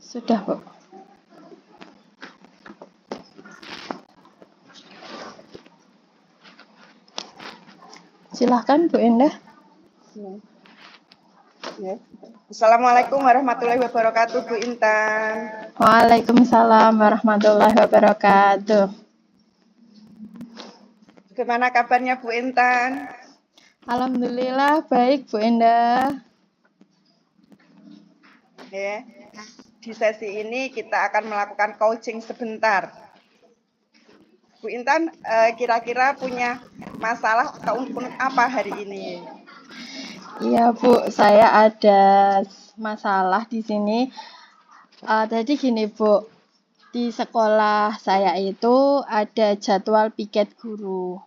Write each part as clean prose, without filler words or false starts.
Sudah, Bu. Silahkan, Bu Indah. Ya. Assalamualaikum warahmatullahi wabarakatuh, Bu Intan. Waalaikumsalam warahmatullahi wabarakatuh. Bagaimana kabarnya, Bu Intan? Alhamdulillah baik, Bu Indah. Ya. Di sesi ini kita akan melakukan coaching sebentar. Bu Intan, kira-kira punya masalah atau unek-unek apa hari ini? Iya, Bu, saya ada masalah di sini. Jadi gini, Bu, di sekolah saya itu ada jadwal piket guru,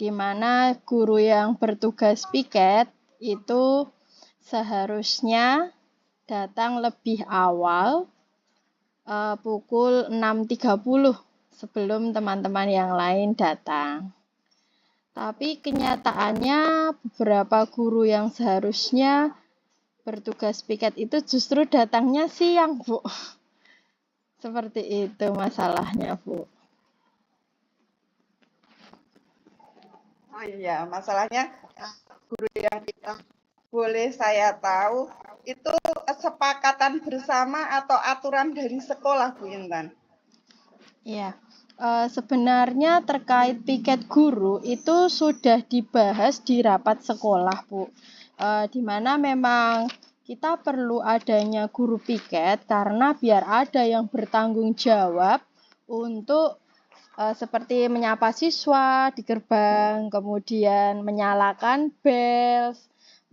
di mana guru yang bertugas piket itu seharusnya datang lebih awal pukul 6.30 sebelum teman-teman yang lain datang. Tapi kenyataannya beberapa guru yang seharusnya bertugas piket itu justru datangnya siang, Bu. Seperti itu masalahnya, Bu. Oh iya, masalahnya guru yang kita boleh saya tahu itu kesepakatan bersama atau aturan dari sekolah, Bu Intan? Iya. Sebenarnya terkait piket guru itu sudah dibahas di rapat sekolah, Bu. Di mana memang kita perlu adanya guru piket karena biar ada yang bertanggung jawab untuk seperti menyapa siswa di gerbang, kemudian menyalakan bel,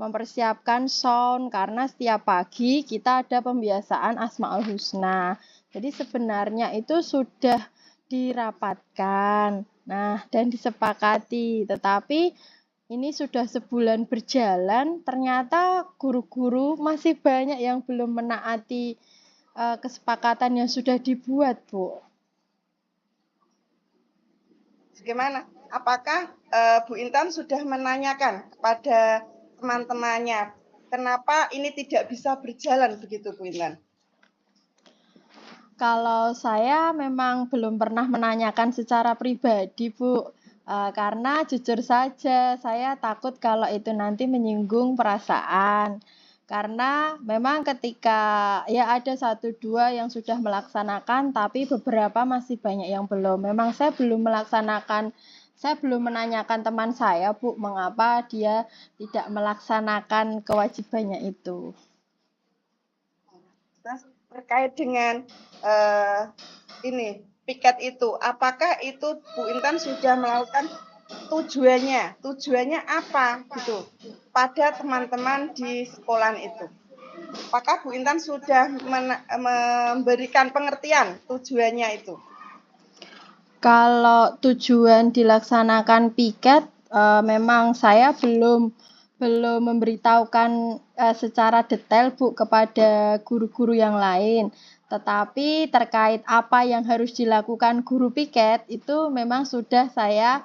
mempersiapkan sound karena setiap pagi kita ada pembiasaan Asmaul Husna. Jadi sebenarnya itu sudah dirapatkan, nah dan disepakati. Tetapi ini sudah sebulan berjalan, ternyata guru-guru masih banyak yang belum menaati kesepakatan yang sudah dibuat, Bu. Bagaimana? Apakah Bu Intan sudah menanyakan kepada teman-temannya kenapa ini tidak bisa berjalan begitu, Bu Intan? Kalau saya memang belum pernah menanyakan secara pribadi, Bu. Karena jujur saja saya takut kalau itu nanti menyinggung perasaan. Karena memang ketika ya ada 1-2 yang sudah melaksanakan, tapi beberapa masih banyak yang belum. Memang saya belum menanyakan teman saya, Bu, mengapa dia tidak melaksanakan kewajibannya itu. Terkait dengan ini piket itu, apakah itu Bu Intan sudah melakukan tujuannya apa gitu pada teman-teman di sekolah itu? Apakah Bu Intan sudah memberikan pengertian tujuannya itu? Kalau tujuan dilaksanakan piket, memang saya belum memberitahukan secara detail, Bu, kepada guru-guru yang lain. Tetapi terkait apa yang harus dilakukan guru piket itu memang sudah saya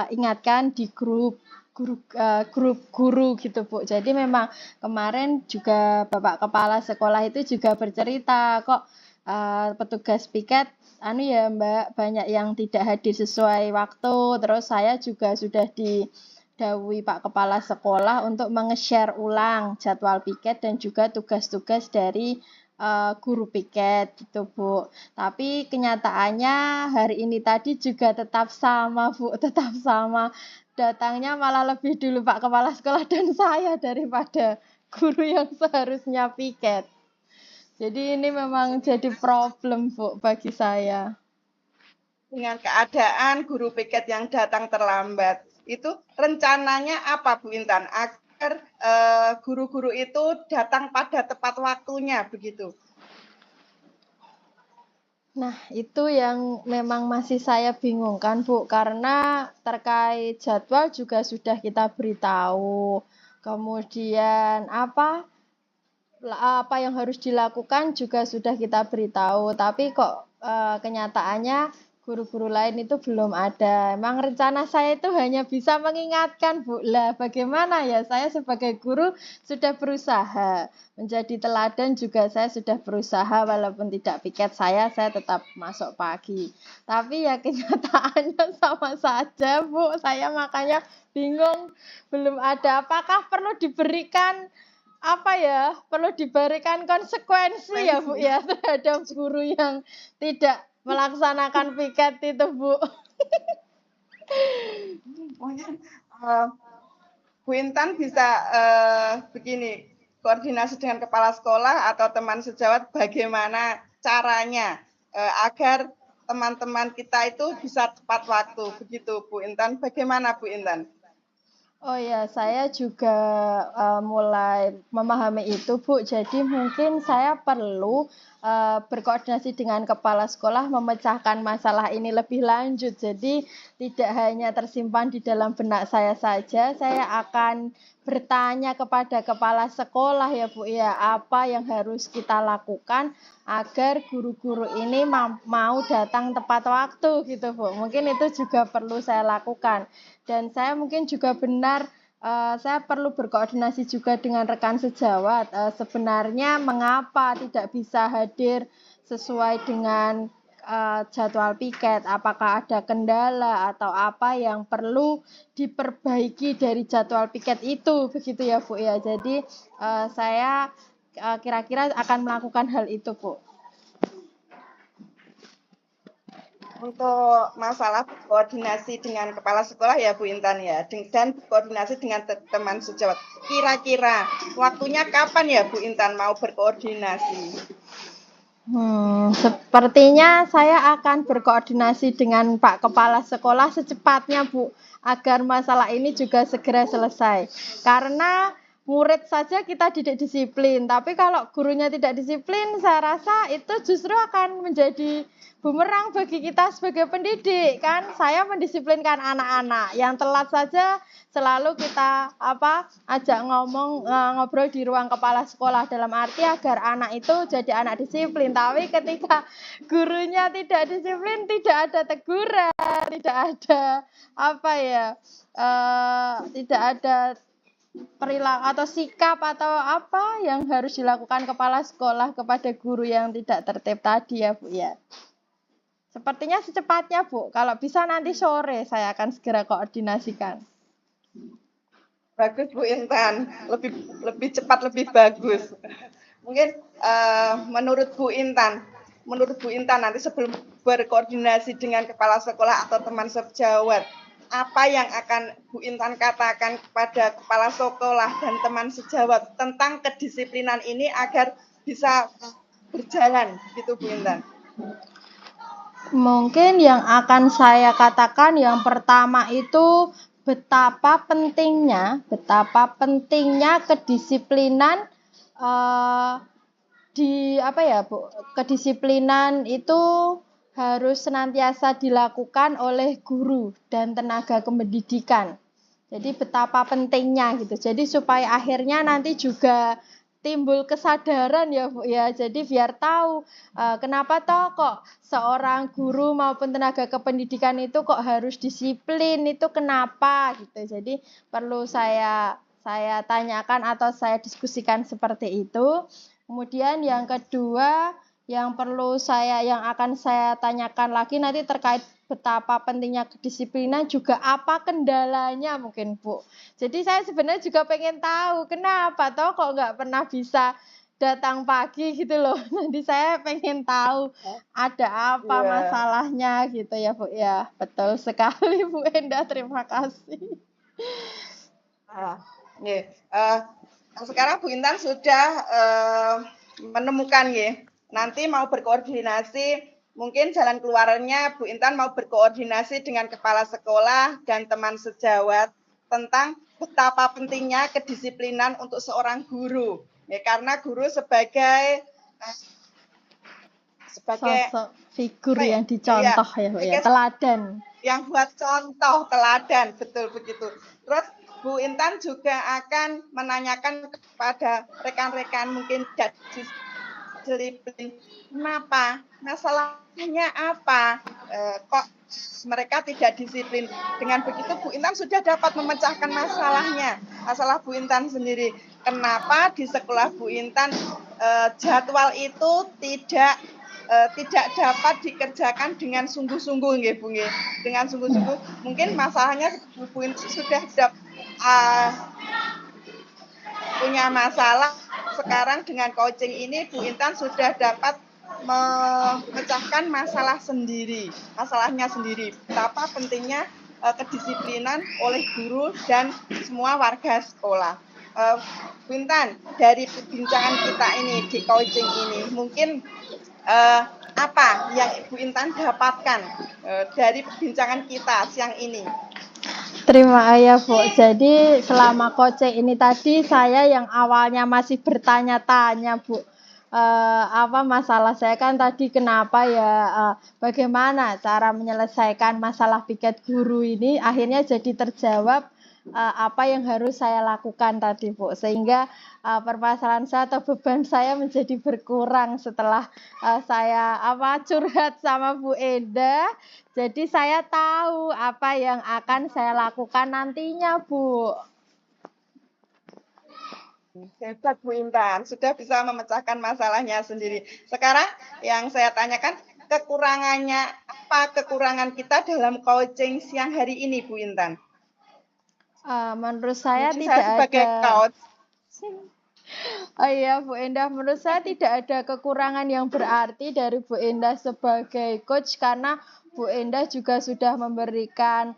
ingatkan di grup guru gitu, Bu. Jadi memang kemarin juga Bapak Kepala Sekolah itu juga bercerita kok petugas piket ya Mbak, banyak yang tidak hadir sesuai waktu. Terus saya juga sudah didhawuhi Pak Kepala Sekolah untuk menge-share ulang jadwal piket dan juga tugas-tugas dari guru piket gitu, Bu. Tapi kenyataannya hari ini tadi juga tetap sama, Bu, tetap sama. Datangnya malah lebih dulu Pak Kepala Sekolah dan saya daripada guru yang seharusnya piket. Jadi ini memang jadi problem, Bu, bagi saya. Dengan keadaan guru piket yang datang terlambat, itu rencananya apa, Bu Intan? Agar guru-guru itu datang pada tepat waktunya, begitu. Nah, itu yang memang masih saya bingungkan, Bu, karena terkait jadwal juga sudah kita beritahu. Kemudian apa yang harus dilakukan juga sudah kita beritahu, tapi kok kenyataannya guru-guru lain itu belum ada. Emang rencana saya itu hanya bisa mengingatkan, Bu. Lah, bagaimana ya? Saya sebagai guru sudah berusaha. Menjadi teladan juga saya sudah berusaha, walaupun tidak piket saya tetap masuk pagi. Tapi ya kenyataannya sama saja, Bu. Saya makanya bingung, belum ada. Apakah perlu diberikan perlu diberikan konsekuensi ya Bu ya terhadap guru yang tidak melaksanakan piket itu Bu. Mungkin Bu Intan bisa begini, koordinasi dengan kepala sekolah atau teman sejawat bagaimana caranya agar teman-teman kita itu bisa tepat waktu. Begitu Bu Intan. Bagaimana Bu Intan? Oh ya, saya juga mulai memahami itu, Bu. Jadi mungkin saya perlu berkoordinasi dengan kepala sekolah memecahkan masalah ini lebih lanjut. Jadi tidak hanya tersimpan di dalam benak saya saja, saya akan bertanya kepada kepala sekolah ya Bu ya, apa yang harus kita lakukan agar guru-guru ini mau datang tepat waktu gitu Bu. Mungkin itu juga perlu saya lakukan. Dan saya mungkin juga saya perlu berkoordinasi juga dengan rekan sejawat. Sebenarnya mengapa tidak bisa hadir sesuai dengan jadwal piket? Apakah ada kendala atau apa yang perlu diperbaiki dari jadwal piket itu? Begitu ya Bu ya. Jadi saya kira-kira akan melakukan hal itu Bu. Untuk masalah koordinasi dengan kepala sekolah ya Bu Intan ya, dan koordinasi dengan teman sejawat. Kira-kira waktunya kapan ya Bu Intan mau berkoordinasi? Sepertinya saya akan berkoordinasi dengan Pak Kepala Sekolah secepatnya Bu, agar masalah ini juga segera selesai. Karena murid saja kita didik disiplin, tapi kalau gurunya tidak disiplin, saya rasa itu justru akan menjadi bumerang bagi kita sebagai pendidik kan. Saya mendisiplinkan anak-anak yang telat saja selalu kita ajak ngobrol di ruang kepala sekolah, dalam arti agar anak itu jadi anak disiplin. Tapi ketika gurunya tidak disiplin, tidak ada teguran, tidak ada tidak ada perilaku atau sikap atau apa yang harus dilakukan kepala sekolah kepada guru yang tidak tertib tadi ya Bu ya. Sepertinya secepatnya Bu, kalau bisa nanti sore saya akan segera koordinasikan. Bagus Bu Intan, lebih cepat lebih bagus. Mungkin menurut Bu Intan nanti sebelum berkoordinasi dengan kepala sekolah atau teman sejawat, apa yang akan Bu Intan katakan kepada kepala sekolah dan teman sejawat tentang kedisiplinan ini agar bisa berjalan gitu Bu Intan? Mungkin yang akan saya katakan yang pertama itu betapa pentingnya kedisiplinan kedisiplinan itu harus senantiasa dilakukan oleh guru dan tenaga kependidikan. Jadi betapa pentingnya gitu. Jadi supaya akhirnya nanti juga timbul kesadaran ya Bu ya. Jadi biar tahu kenapa toh kok seorang guru maupun tenaga kependidikan itu kok harus disiplin, itu kenapa gitu. Jadi perlu saya tanyakan atau saya diskusikan seperti itu. Kemudian yang kedua yang akan saya tanyakan lagi nanti terkait betapa pentingnya kedisiplinan, juga apa kendalanya mungkin Bu. Jadi saya sebenarnya juga pengen tahu kenapa toh kok nggak pernah bisa datang pagi gitu loh. Nanti saya pengen tahu ada apa masalahnya gitu ya Bu ya. Betul sekali Bu Enda, terima kasih. Sekarang Bu Intan sudah menemukan ya, nanti mau berkoordinasi, mungkin jalan keluarnya Bu Intan mau berkoordinasi dengan kepala sekolah dan teman sejawat tentang betapa pentingnya kedisiplinan untuk seorang guru. Ya, karena guru sebagai sosok figur yang dicontoh ya, teladan. Yang buat contoh, teladan, betul begitu. Terus Bu Intan juga akan menanyakan kepada rekan-rekan mungkin disiplin. Kenapa? Masalahnya apa? Kok mereka tidak disiplin? Dengan begitu Bu Intan sudah dapat memecahkan masalahnya. Masalah Bu Intan sendiri. Kenapa di sekolah Bu Intan jadwal itu tidak dapat dikerjakan dengan sungguh-sungguh nggih Bu nggih. Dengan sungguh-sungguh. Mungkin masalahnya Bu Intan sudah punya masalah. Sekarang dengan coaching ini Bu Intan sudah dapat memecahkan masalahnya sendiri. Betapa pentingnya kedisiplinan oleh guru dan semua warga sekolah. Bu Intan, dari perbincangan kita ini di coaching ini, mungkin apa yang Ibu Intan dapatkan dari perbincangan kita siang ini? Terima kasih, Bu. Jadi selama coaching ini tadi saya yang awalnya masih bertanya-tanya, Bu. Apa masalah saya kan tadi kenapa ya bagaimana cara menyelesaikan masalah piket guru ini akhirnya jadi terjawab apa yang harus saya lakukan tadi, Bu. Sehingga permasalahan saya atau beban saya menjadi berkurang setelah saya curhat sama Bu Enda. Jadi saya tahu apa yang akan saya lakukan nantinya, Bu. Hebat Bu Intan, sudah bisa memecahkan masalahnya sendiri. Sekarang yang saya tanyakan, kekurangannya apa kekurangan kita dalam coaching siang hari ini Bu Intan? Menurut saya Mungkin tidak saya sebagai ada. coach. Oh iya Bu Endah, menurut saya tidak ada kekurangan yang berarti dari Bu Endah sebagai coach karena Bu Endah juga sudah memberikan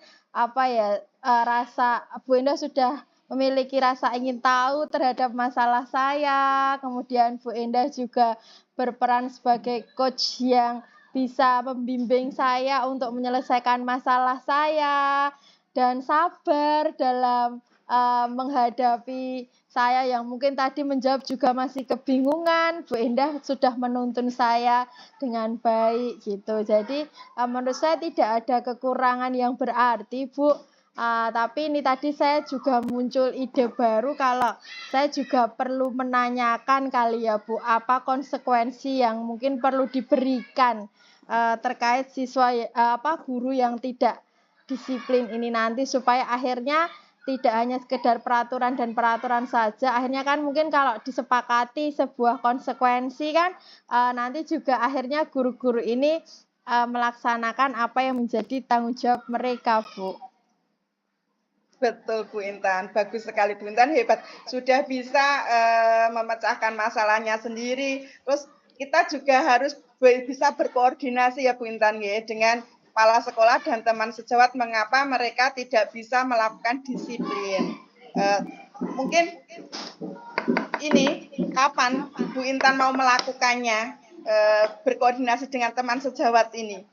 rasa, Bu Endah sudah memiliki rasa ingin tahu terhadap masalah saya, kemudian Bu Endah juga berperan sebagai coach yang bisa membimbing saya untuk menyelesaikan masalah saya dan sabar dalam menghadapi saya yang mungkin tadi menjawab juga masih kebingungan. Bu Endah sudah menuntun saya dengan baik gitu. Jadi menurut saya tidak ada kekurangan yang berarti, Bu. Tapi ini tadi saya juga muncul ide baru kalau saya juga perlu menanyakan kali ya Bu, apa konsekuensi yang mungkin perlu diberikan terkait siswa guru yang tidak disiplin ini nanti supaya akhirnya tidak hanya sekedar peraturan dan peraturan saja, akhirnya kan mungkin kalau disepakati sebuah konsekuensi kan nanti juga akhirnya guru-guru ini melaksanakan apa yang menjadi tanggung jawab mereka, Bu. Betul Bu Intan, bagus sekali Bu Intan, hebat. Sudah bisa memecahkan masalahnya sendiri. Terus kita juga harus bisa berkoordinasi ya Bu Intan ya, dengan kepala sekolah dan teman sejawat mengapa mereka tidak bisa melakukan disiplin. Mungkin ini kapan Bu Intan mau melakukannya, berkoordinasi dengan teman sejawat ini?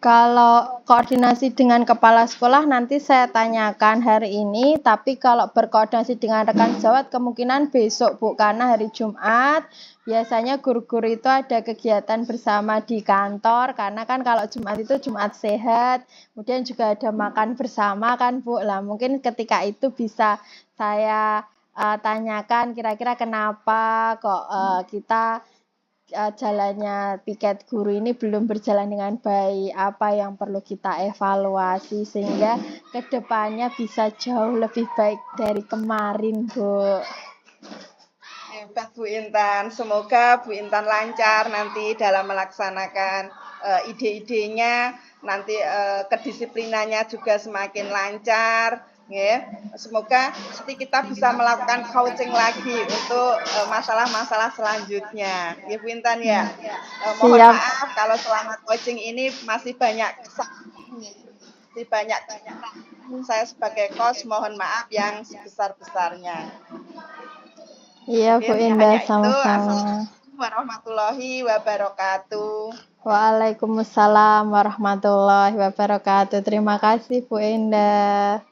Kalau koordinasi dengan kepala sekolah nanti saya tanyakan hari ini, tapi kalau berkoordinasi dengan rekan sejawat kemungkinan besok Bu, karena hari Jumat biasanya guru-guru itu ada kegiatan bersama di kantor, karena kan kalau Jumat itu Jumat sehat, kemudian juga ada makan bersama kan Bu. Lah mungkin ketika itu bisa saya tanyakan kira-kira kenapa kok kita jalannya piket guru ini belum berjalan dengan baik, apa yang perlu kita evaluasi sehingga kedepannya bisa jauh lebih baik dari kemarin, Bu. Hebat Bu Intan, semoga Bu Intan lancar nanti dalam melaksanakan ide-idenya, nanti kedisiplinannya juga semakin lancar. Ya, semoga nanti kita bisa melakukan coaching lagi untuk masalah-masalah selanjutnya. Ya Bu Intan ya. Mohon maaf kalau selama coaching ini masih banyak saya sebagai coach mohon maaf yang sebesar-besarnya. Iya Bu Indah, sama-sama. Assalamualaikum warahmatullahi wabarakatuh. Waalaikumsalam warahmatullahi wabarakatuh. Terima kasih Bu Indah.